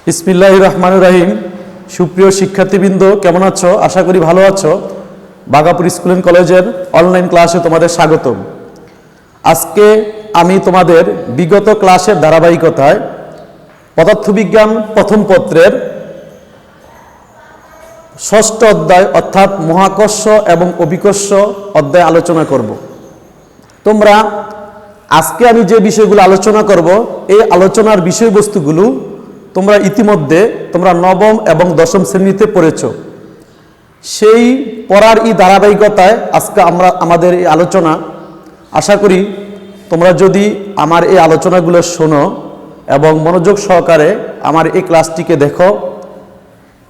বিসমিল্লাহির রহমানির রহিম। সুপ্রিয় শিক্ষার্থীবৃন্দ, কেমন আছো? আশা করি ভালো আছো। বাঘাপুর স্কুল অ্যান্ড কলেজের অনলাইন ক্লাসে তোমাদের স্বাগতম। আজকে আমি তোমাদের বিগত ক্লাসের ধারাবাহিকতায় পদার্থবিজ্ঞান প্রথম পত্রের ৬ষ্ঠ অধ্যায় অর্থাৎ মহাকর্ষ এবং অভিকর্ষ অধ্যায় আলোচনা করব। তোমরা আজকে আমি যে বিষয়গুলো আলোচনা করব, এই আলোচনার বিষয়বস্তুগুলো তোমরা ইতিমধ্যে নবম এবং দশম শ্রেণীতে পড়েছ। সেই পড়ার এই ধারাবাহিকতায় আজকে আমাদের এই আলোচনা। আশা করি তোমরা যদি আমার এই আলোচনাগুলো শোনো এবং মনোযোগ সহকারে আমার এই ক্লাসটিকে দেখো,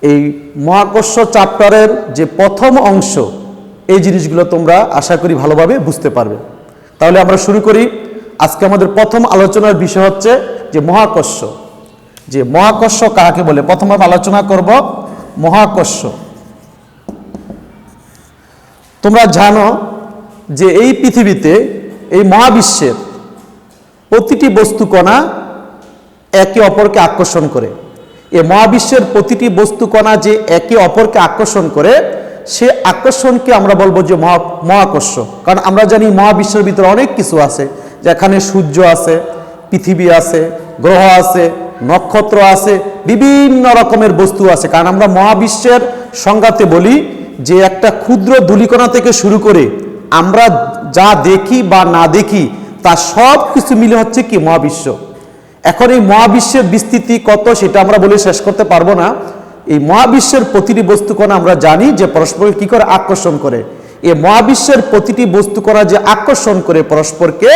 এই মহাকর্ষ চ্যাপ্টারের যে প্রথম অংশ, এই জিনিসগুলো তোমরা আশা করি ভালোভাবে বুঝতে পারবে। তাহলে আমরা শুরু করি। আজকে আমাদের প্রথম আলোচনার বিষয় হচ্ছে যে মহাকর্ষ। যে মহাকর্ষ কাকে বলে, প্রথমে আলোচনা করব মহাকর্ষ। তোমরা জানো যে এই পৃথিবীতে, এই মহাবিশ্বের প্রতিটি বস্তু কণা একে অপরকে আকর্ষণ করে। এই মহাবিশ্বের প্রতিটি বস্তু কণা যে একে অপরকে আকর্ষণ করে, সে আকর্ষণকে আমরা বলবো যে মহাকর্ষ। কারণ আমরা জানি মহাবিশ্বের ভিতরে অনেক কিছু আছে, যেখানে সূর্য আছে, পৃথিবী আছে, গ্রহ আছে, নক্ষত্র আছে, বিভিন্ন রকমের বস্তু আছে। কারণ আমরা মহাবিশ্বের সংজ্ঞাতে বলি যে একটা ক্ষুদ্র ধূলিকণা থেকে শুরু করে আমরা যা দেখি বা না দেখি, তা সব কিছু মিলে হচ্ছে কি মহাবিশ্ব। এখন এই মহাবিশ্বের বিস্তৃতি কত, সেটা আমরা বলে শেষ করতে পারবো না। এই মহাবিশ্বের প্রতিটি বস্তুকণা আমরা জানি যে পরস্পরকে কি করে আকর্ষণ করে। এই মহাবিশ্বের প্রতিটি বস্তুকণা যে আকর্ষণ করে পরস্পরকে,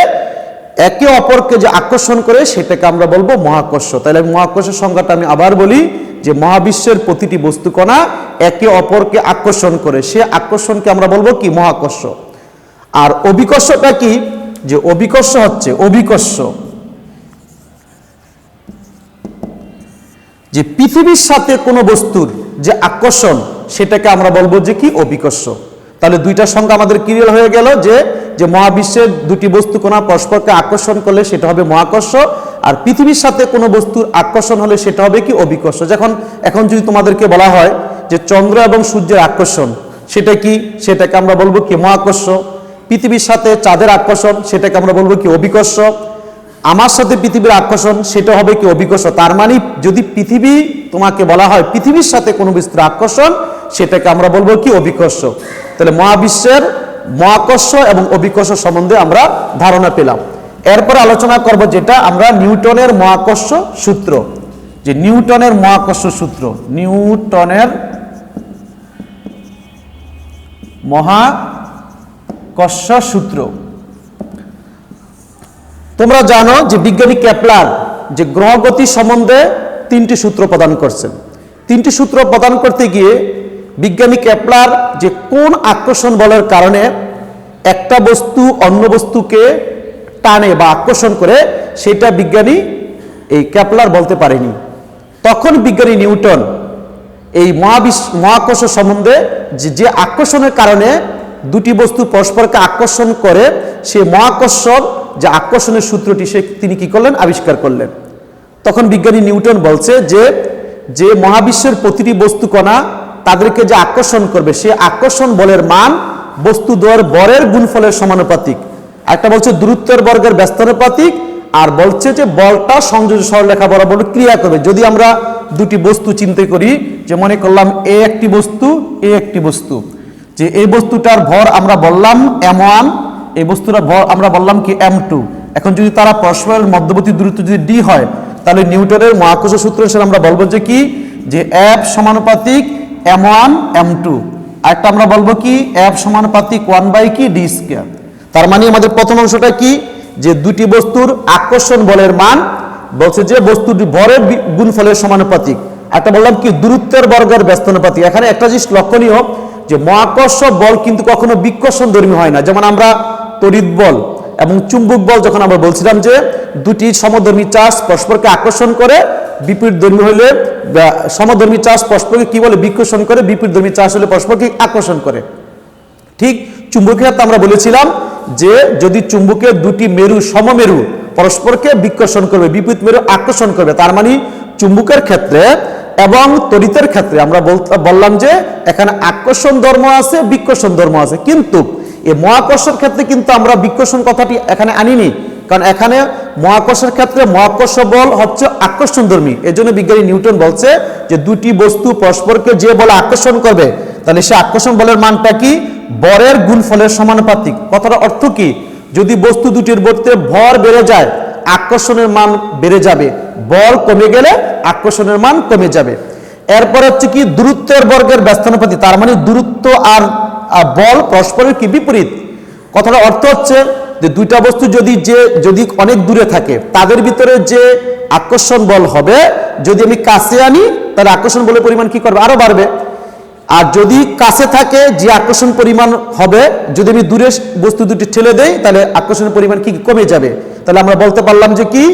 একে অপরকে যে আকর্ষণ করে, সেটাকে আমরা বলবো মহাকর্ষ। তাহলে মহাকর্ষের সংজ্ঞাটা আমি আবার বলি যে মহাবিশ্বের প্রতিটি বস্তুকণা একে অপরকে আকর্ষণ করে, সে আকর্ষণকে আমরা বলবো কি মহাকর্ষ। আর অভিকর্ষটা কি? যে অভিকর্ষ হচ্ছে যে পৃথিবীর সাথে কোনো বস্তুর যে আকর্ষণ, সেটাকে আমরা বলবো যে কি অভিকর্ষ। তাহলে দুইটা সংখ্যা আমাদের ক্লিয়ার হয়ে গেল যে মহাবিশ্বের দুটি বস্তু কণা পরস্পরকে আকর্ষণ করলে সেটা হবে মহাকর্ষ, আর পৃথিবীর সাথে কোনো বস্তুর আকর্ষণ হলে সেটা হবে কি অভিকর্ষ। এখন যদি তোমাদেরকে বলা হয় যে চন্দ্র এবং সূর্যের আকর্ষণ, সেটা কি? সেটাকে আমরা বলবো কি মহাকর্ষ। পৃথিবীর সাথে চাঁদের আকর্ষণ, সেটাকে আমরা বলবো কি অভিকর্ষ। আমার সাথে পৃথিবীর আকর্ষণ, সেটা হবে কি অভিকর্ষ। তার মানে যদি পৃথিবী, তোমাকে বলা হয় পৃথিবীর সাথে কোনো বস্তুর আকর্ষণ, সেটাকে আমরা বলবো কি অভিকর্ষ। তাহলে মহাবিশ্বের মহাকর্ষ এবং অভিকর্ষ সম্বন্ধে আমরা ধারণা পেলাম। এরপর আলোচনা করব যেটা আমরা নিউটনের মহাকর্ষ সূত্র। যে নিউটনের মহাকর্ষ সূত্র, নিউটনের মহাকর্ষ সূত্র। তোমরা জানো যে বিজ্ঞানী কেপলার যে গ্রহগতি সম্বন্ধে 3টি সূত্র প্রদান করছেন। 3টি সূত্র প্রদান করতে গিয়ে বিজ্ঞানী কেপলার যে কোন আকর্ষণ বলের কারণে একটা বস্তু অন্য বস্তুকে টানে বা আকর্ষণ করে, সেটা বিজ্ঞানী এই কেপলার বলতে পারেনি। তখন বিজ্ঞানী নিউটন এই মহাকর্ষ সম্বন্ধে যে আকর্ষণের কারণে দুটি বস্তু পরস্পরকে আকর্ষণ করে, সে মহাকর্ষণ যে আকর্ষণের সূত্রটি তিনি কি করলেন? আবিষ্কার করলেন। তখন বিজ্ঞানী নিউটন বলছে যে মহাবিশ্বের প্রতিটি বস্তু কণা তাদেরকে যে আকর্ষণ করবে, সে আকর্ষণ বলের মান বস্তু দ্বয়ের বরের গুণফলের সমানুপাতিক। একটা বলছে দূরত্বের বর্গের ব্যস্তানুপাতিক, আর বলছে যে বলটা সংযোজ সরলরেখা বরাবর ক্রিয়া করবে। যদি আমরা দুটি বস্তু চিন্তা করি, যে মনে করলাম এ একটি বস্তু, যে এই বস্তুটার ভর আমরা বললাম m1, এই বস্তুটার ভর আমরা বললাম কি m2। এখন যদি তারা পরস্পরের মধ্যবর্তী দূরত্ব যদি d হয়, তাহলে নিউটনের মহাকর্ষ সূত্র হিসেবে আমরা বলবো যে কি, যে F সমানুপাতিক m1 m2। আরেকটা আমরা বলবো কি F সমানুপাতিক 1/d²। তার মানে আমাদের প্রথম অংশটা কি, যে দুটি বস্তুর আকর্ষণ বলের মান বলছে যে বস্তুটি ভরের গুণফলের সমানুপাতিক। একটা বললাম কি দূরত্বের বর্গের ব্যস্তানুপাতিক। এখানে একটা জিনিস লক্ষণীয়, যে মহাকর্ষ বল কিন্তু কখনো বিকর্ষণধর্মী হয় না। যেমন আমরা তড়িৎ বল এবং চুম্বক বল যখন আমরা বলছিলাম যে দুটি সমধর্মী চার্জ পরস্পরকে আকর্ষণ করে, বিপরীতধর্মী হলে সমধর্মী চার্জ পরস্পরকে কি বলে? বিকর্ষণ করে। বিপরীতধর্মী চার্জ হলে পরস্পরকে আকর্ষণ করে। ঠিক চুম্বকের ক্ষেত্রে আমরা বলেছিলাম যে যদি চুম্বকের দুটি মেরু সমমেরু পরস্পরকে বিকর্ষণ করবে, বিপরীত মেরু আকর্ষণ করবে, তার মানে চুম্বকের ক্ষেত্রে এবং তড়িতের ক্ষেত্রে আমরা বললাম যে এখানে আকর্ষণ ধর্ম আছে, বিকর্ষণ ধর্ম আছে, কিন্তু এই মহাকর্ষের ক্ষেত্রে কিন্তু আমরা বিকর্ষণ কথাটি এখানে আনিনি, কারণ এখানে মহাকর্ষের ক্ষেত্রে মহাকর্ষ বল হচ্ছে আকর্ষণধর্মী। এজন্য বিজ্ঞানী নিউটন বলছে যে দুটি বস্তু পরস্পরকে যে বলে আকর্ষণ করবে, তাহলে সে আকর্ষণ বলের মানটা কি? বরের গুণফলের সমানুপাতিক। কথাটা অর্থ কি? যদি বস্তু দুটির মধ্যে ভর বেড়ে যায়, আকর্ষণের মান বেড়ে যাবে, বল কমে গেলে আকর্ষণের মান কমে যাবে। এরপর হচ্ছে কি? দূরত্বের বর্গের ব্যস্তানুপাতিক, তার মানে দূরত্ব আর বল পরস্পরের কি বিপরীত। কথাটা অর্থ হচ্ছে যে দুইটা বস্তু যদি অনেক দূরে থাকে, তাদের ভিতরে যে আকর্ষণ বল হবে, যদি আমি কাছে আনি তাহলে আকর্ষণ বলের পরিমাণ কি করবে? আরো বাড়বে। আর যদি কাছে থাকে, যে আকর্ষণ পরিমাণ হবে, যদি আমি দূরে বস্তু দুটি ঠেলে দেই তাহলে আকর্ষণের পরিমাণ কি কমে যাবে। তাহলে আমরা বলতে পারলাম যে কি,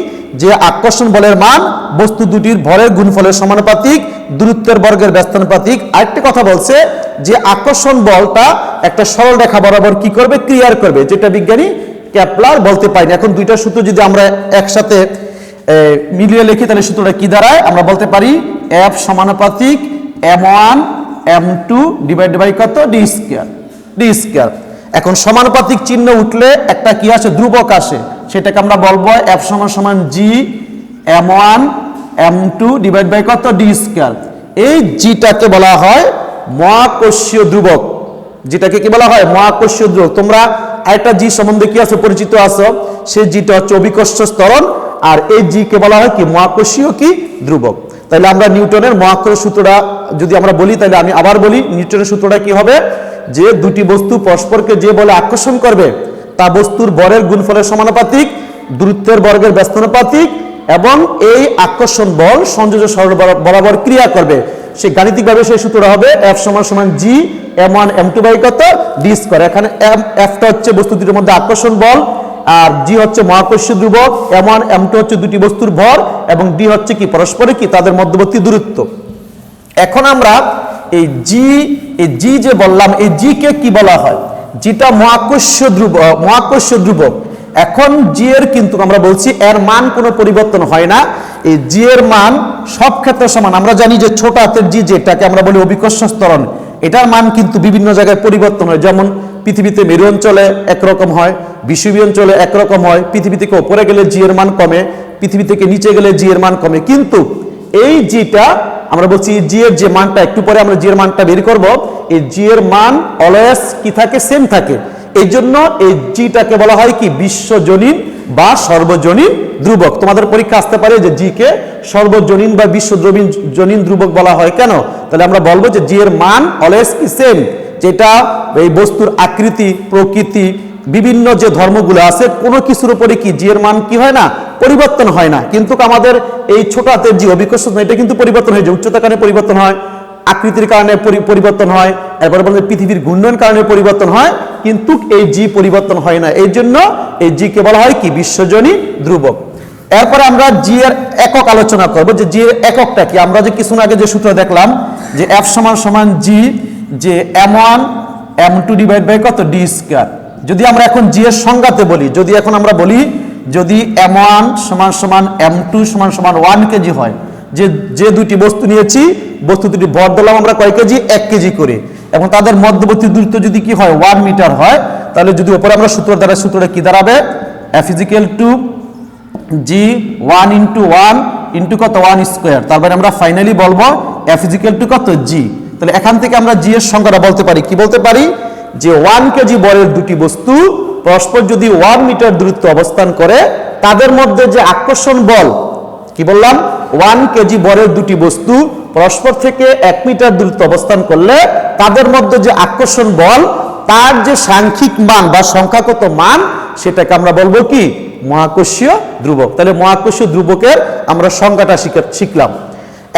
যে আকর্ষণ বলের মান বস্তু দুটির ভরের গুণফলের সমানুপাতিক, দূরত্বের বর্গের ব্যস্তানুপাতিক। আরেকটা কথা বলছে যে আকর্ষণ বলটা একটা সরল রেখা বরাবর কি করবে? ক্রিয়ার করবে, যেটা বিজ্ঞানী কেপলার বলতে পারি না। এখন দুইটা সূত্র যদি আমরা একসাথে মিলিয়ে লিখি তাহলে সূত্রটা কি দাঁড়ায়? আমরা বলতে পারি এফ সমানুপাতিক m1 m2 ডিভাইডেড বাই কত? D square. এখন সমানুপাতিক চিহ্ন উঠলে একটা কি আসে? ধ্রুবক আসে, সেটাকে আমরা বলবো এফ সমান জি m1 m2 ডিভাইড বাই কত? D square. এই জিটাকে বলা হয় মহাকর্ষীয় ধ্রুবক। যেটাকে কি বলা হয়? মহাকর্ষীয় ধ্রুবক। তোমরা একটা জি সম্বন্ধে কি আছে? পরিচিত আছো, সে জিটা হচ্ছে অভিকর্ষ ত্বরণ, আর এই জি কে বলা হয় কি? মহাকর্ষীয় কি ধ্রুবক। তাহলে আমরা নিউটনের মহাকর্ষ সূত্রটা যদি আমরা বলি, তাহলে আমি আবার বলি, নিউটনের সূত্রটা কি হবে? যে দুটি বস্তু পরস্পরকে যে বলে আকর্ষণ করবে, তা বস্তুর বরের গুণফলের সমানুপাতিক, দূরত্বের বর্গের ব্যস্তানুপাতিক, এবং এই আকর্ষণ বল সংযোজক সরল বরাবর ক্রিয়া করবে। সে গাণিতিকভাবে সেই সূত্রটা হবে এফ সমান জি m1 m2 বাই কত? D square. এখানে এফটা হচ্ছে বস্তু দুটির মধ্যে আকর্ষণ বল, আর জি হচ্ছে মহাকর্ষীয় ধ্রুবক, m1 m2 হচ্ছে দুটি বস্তুর ভর, এবং ডি হচ্ছে কি? পরস্পরের কি? তাদের মধ্যবর্তী দূরত্ব। এখন আমরা এই জি যে বললাম, এই জি কে কি বলা হয়? যেটা মহাকর্ষীয় ধ্রুবক। এখন জি এর কিন্তু আমরা বলছি এর মান কোনো পরিবর্তন হয় না। এই জি এর মান সব ক্ষেত্রে সমান। আমরা জানি যে ছোট হাতের জি, যেটাকে আমরা বলি অভিকর্ষ ত্বরণ, এটার মান কিন্তু বিভিন্ন জায়গায় পরিবর্তন হয়। যেমন পৃথিবীতে মেরু অঞ্চলে একরকম হয়, বিষুবী অঞ্চলে একরকম হয়। পৃথিবী থেকে উপরে গেলে জি এর মান কমে, পৃথিবী থেকে নিচে গেলে জি এর মান কমে। কিন্তু এই জিটা আমরা বলছি জি এর যে মানটা, একটু পরে আমরা জি এর মানটা বের করব, এই জি এর মান অলওয়েজ কি থাকে? সেম থাকে। এই জন্য এই জিটাকে বলা হয় কি? বিশ্বজনীন বা সর্বজনীন ধ্রুবক। তোমাদের পরীক্ষা আসতে পারে যে জি কে সর্বজনীন বা বিশ্বজনীন ধ্রুবক বলা হয় কেন? তাহলে আমরা বলবো যে জি এর মান অলওয়েজ কি? সেম। যেটা এই বস্তুর আকৃতি, প্রকৃতি, বিভিন্ন যে ধর্মগুলো আছে, কোনো কিছুর উপরে কি জি এর মান কি হয় না? পরিবর্তন হয় না। কিন্তু আমাদের এই ছোট হাতের জি অভিকর্ষ, এটা কিন্তু পরিবর্তন হয়ে যায়, উচ্চতার কারণে পরিবর্তন হয়, আকৃতির কারণে পরিবর্তন হয়, এরপরে বলতে পৃথিবীর ঘূর্ণনের কারণে পরিবর্তন হয়, কিন্তু এই জি পরিবর্তন হয় না। এই জন্য এই জি কে বলা হয় কি? বিশ্বজনীন ধ্রুবক। এরপরে আমরা জি এর একক আলোচনা করব, যে জি এর এককটা কি। আমরা যে কিছুক্ষণ আগে যে সূত্র দেখলাম যে এফ সমান জি, যে m1 m2 ডিভাইড বাই কত? D square. যদি আমরা এখন জি এর সংজ্ঞাতে বলি, যদি এখন আমরা বলি, যদি m1 সমান m2 সমান 1 কেজি হয়, যে দুটি বস্তু নিয়েছি, বস্তু দুটি ভর দিলাম আমরা কয় কেজি? 1 কেজি করে, এবং তাদের মধ্যবর্তী দূরত্ব যদি কি হয়? 1 মিটার হয়, তাহলে যদি উপরে আমরা সূত্রটা কি দাঁড়াবে? F = জি 1 × 1 × কত? 1 স্কয়ার। তারপরে আমরা ফাইনালি বলবো F = কত? জি। তাহলে এখান থেকে আমরা জি এর সংজ্ঞাটা বলতে পারি, কি বলতে পারি? যে 1 কেজি বরের দুটি বস্তু পরস্পর যদি 1 মিটার দূরত্বে অবস্থান করে, তাদের মধ্যে যে আকর্ষণ বল, কি বললাম? 1 কেজি বরের দুটি বস্তু পরস্পর থেকে 1 মিটার দূরত্বে অবস্থান করলে তাদের মধ্যে যে আকর্ষণ বল, তার যে সাংখ্যিক মান বা সংখ্যাগত মান, সেটাকে আমরা বলবো কি? মহাকর্ষীয় ধ্রুবক। তাহলে মহাকর্ষীয় ধ্রুবকের আমরা সংজ্ঞাটা শিখলাম।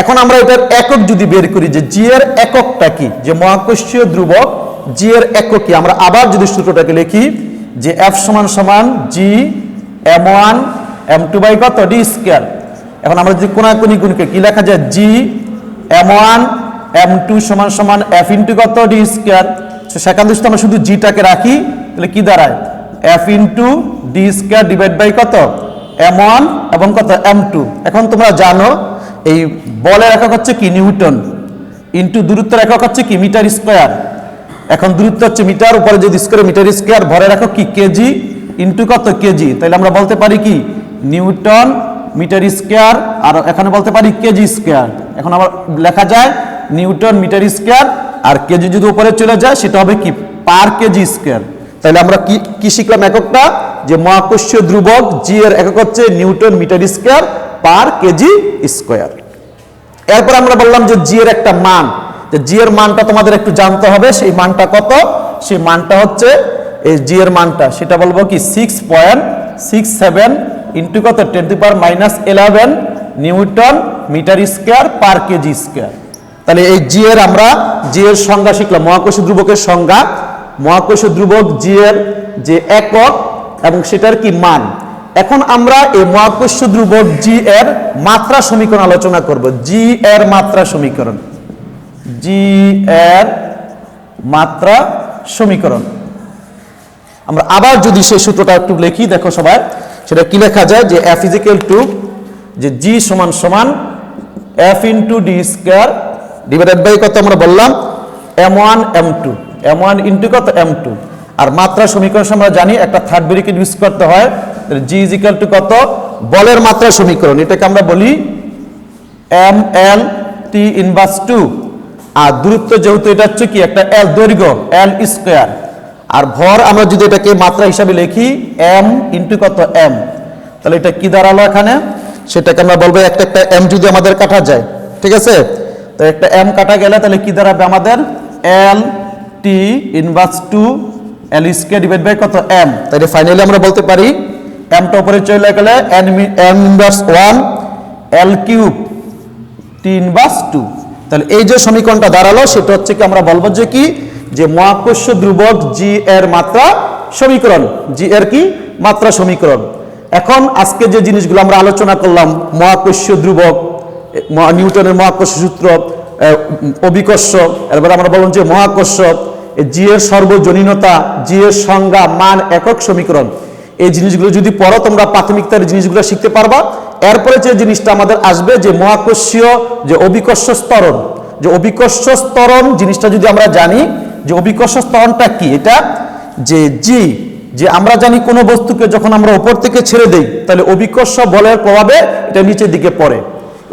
এখন আমরা এটার একক যদি বের করি, যে জি এর এককটা কি, যে মহাকর্ষীয় ধ্রুবক জি এর একক কি, আমরা আবার যদি সূত্রটাকে লিখি, যে এফ সমান জি m1 m2 বাই কত? D square. এখন আমরা যদি কোনাকুনি গুণকে কি লেখা যায়? জি m1 m2 সমান f ইন্টু কত? D square. সেখান থেকে আমরা শুধু জিটাকে রাখি, তাহলে কি দাঁড়ায়? f into D square divide by কত? m1 এবং কত? m2। এখন তোমরা জানো এই বলের একক হচ্ছে কি নিউটন, ইন্টু দূরত্বের একক হচ্ছে কি মিটার স্কোয়ার। এখন দূরত্ব হচ্ছে মিটার, উপরে যদি স্কোয়ার মিটার স্কোয়ার, ভরের একক কি কেজি, ইন্টু কত কেজি। তাহলে আমরা বলতে পারি কি নিউটন মিটার স্কোয়ার, আর এখানে বলতে পারি কেজি স্কোয়ার। এখন আবার লেখা যায় নিউটন মিটার স্কোয়ার, আর কেজি যদি উপরে চলে যায় সেটা হবে কি পার কেজি স্কোয়ার। তাহলে আমরা কি শিখলাম এককটা, যে মহাকর্ষীয় ধ্রুবক জি এর একক হচ্ছে newton metre square per kg square. এরপর আমরা বললাম যে জি এর একটা মান, যে জি এর মানটা তোমাদের একটু জানতে হবে। সেই মানটা কত, সেই মানটা হচ্ছে এই জি এর মানটা, সেটা বলবো কি 6.67 ইন্টু কত 10⁻11 newton metre square per kg square. তাহলে এই জি এর আমরা জি এর সংজ্ঞা শিখলাম, মহাকর্ষীয় ধ্রুবকের সংজ্ঞা, মহাকর্ষীয় ধ্রুবক জি এর যে একক এবং সেটার কি মান। এখন আমরা এই মহাকর্ষীয় ধ্রুবক জি এর মাত্রা সমীকরণ আলোচনা করব। জি এর মাত্রা সমীকরণ, জি এর মাত্রা সমীকরণ। আমরা আবার যদি সেই সূত্রটা একটু লিখি, দেখো সবাই, সেটা কি লেখা যায়, যে এফ ইজিক্যাল টু যে জি সমান সমান F into D square divided by কত আমরা বললাম m1 m2, m1 ইন্টু কত m2। আর মাত্রা সমীকরণ আমরা জানি একটা থার্ড ব্র্যাকেট ইউজ করতে হয়, জি ইজিক্যাল টু কত বলের মাত্রা সমীকরণ, এটাকে আমরা বলি ml t ইনভার্স 2। আর দূরত্ব যেহেতু এটা হচ্ছে কি একটা এল দৈর্ঘ্য এল স্কোয়ার, আর ভর আমরা যদি এটাকে মাত্রা হিসাবে লিখি m ইন্টু কত m, তাহলে এটা কি দাঁড়ালো এখানে, সেটাকে আমরা বলবো একটা একটা m যদি আমাদের কাটা যায়, ঠিক আছে, তো একটা m কাটা গেলে তাহলে কি দাঁড়াবে আমাদের l t inverse 2 l square divide by কত m। তাহলে ফাইনালি আমরা বলতে পারি m টা উপরে চলে গেলে m inverse 1 l cube t inverse 2। তাহলে এই যে সমীকরণটা দাঁড়ালো সেটা হচ্ছে কি আমরা বলবো যে কি যে মহাকর্ষীয় ধ্রুবক জি এর মাত্রা সমীকরণ, জি এর কি মাত্রা সমীকরণ। এখন আজকে যে জিনিসগুলো আমরা আলোচনা করলাম, মহাকর্ষীয় ধ্রুবক, নিউটনের মহাকর্ষ সূত্র, অভিকর্ষ, এরপর আমরা বললাম যে মহাকর্ষ, জি এর সর্বজনীনতা, জি এর সংজ্ঞা, মান, একক সমীকরণ, এই জিনিসগুলো যদি পড়ো তোমরা প্রাথমিকতার জিনিসগুলো শিখতে পারবা। এরপরে যে জিনিসটা আমাদের আসবে যে মহাকর্ষীয় যে অভিকর্ষ স্তরণ, যে অভিকর্ষ স্তরণ জিনিসটা যদি আমরা জানি যে অভিকর্ষ স্তরণটা কি, এটা যে জি, যে আমরা জানি কোনো বস্তুকে যখন আমরা উপর থেকে ছেড়ে দেই তাহলে অভিকর্ষ বলের প্রভাবে এটা নিচের দিকে পড়ে।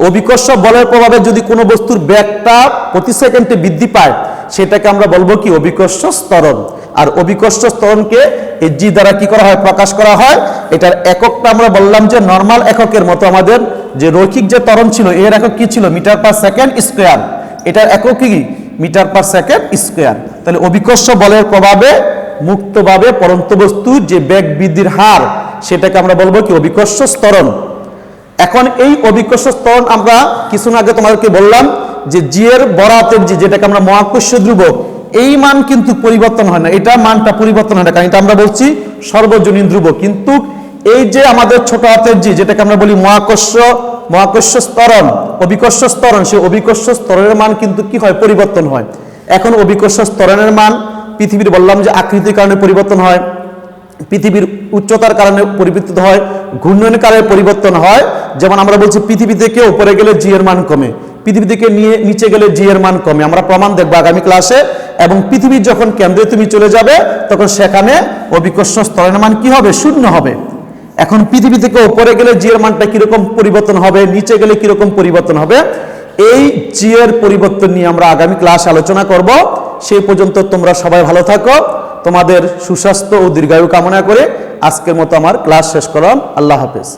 অভিকর্ষ বলের প্রভাবে যদি কোনো বস্তুর বেগটা প্রতি সেকেন্ডে বৃদ্ধি পায় সেটাকে আমরা বলবো কি অভিকর্ষ স্তরণ। আর অভিকর্ষ স্তরণকে এই জি দ্বারা কি করা হয়, প্রকাশ করা হয়। এটার এককটা আমরা বললাম যে নরমাল এককের মতো আমাদের যে রৈখিক যে ত্বরণ ছিল এর একক কি ছিল মিটার পার সেকেন্ড স্কোয়ার, এটার একক কি মিটার পার সেকেন্ড স্কোয়ার। তাহলে অভিকর্ষ বলের প্রভাবে মুক্তভাবে পরন্ত বস্তুর যে বেগ বৃদ্ধির হার সেটাকে আমরা বলবো কি অভিকর্ষ স্তরণ। এখন এই অভিকর্ষ স্তরণ আমরা কিছুদিন আগে তোমাদেরকে বললাম যে জি এর বরাতের জি, যেটাকে আমরা মহাকর্ষীয় ধ্রুবক, এই মান কিন্তু পরিবর্তন হয় না, এটা মানটা পরিবর্তন হয় না, কারণ এটা আমরা বলছি সর্বজনীন ধ্রুবক। কিন্তু এই যে আমাদের ছোট হাতের জি, যেটাকে আমরা বলি মহাকর্ষ স্তরণ, অভিকর্ষ স্তরণ, সেই অভিকর্ষ স্তরণের মান কিন্তু কি হয় পরিবর্তন হয়। এখন অভিকর্ষ স্তরণের মান পৃথিবীর বললাম যে আকৃতির কারণে পরিবর্তন হয়, পৃথিবীর উচ্চতার কারণে পরিবর্তিত হয়, ঘূর্ণনের কারণে পরিবর্তন হয়। যেমন আমরা বলছি পৃথিবী থেকে উপরে গেলে জি এর মান কমে, পৃথিবী থেকে নিচে গেলে জি এর মান কমে, আমরা প্রমাণ দেখবো আগামী ক্লাসে। এবং পৃথিবীর যখন কেন্দ্রে তুমি চলে যাবে তখন সেখানে অভিকর্ষ স্তরণের মান কি হবে, শূন্য হবে। এখন পৃথিবী থেকে উপরে গেলে জি এর মানটা কিরকম পরিবর্তন হবে, নিচে গেলে কিরকম পরিবর্তন হবে, এই জি এর পরিবর্তন নিয়ে আমরা আগামী ক্লাসে আলোচনা করব। সেই পর্যন্ত তোমরা সবাই ভালো থাকো, তোমাদের সুস্বাস্থ্য ও দীর্ঘায়ু কামনা করে আজকের মতো আমার ক্লাস শেষ করলাম। আল্লাহ হাফেজ।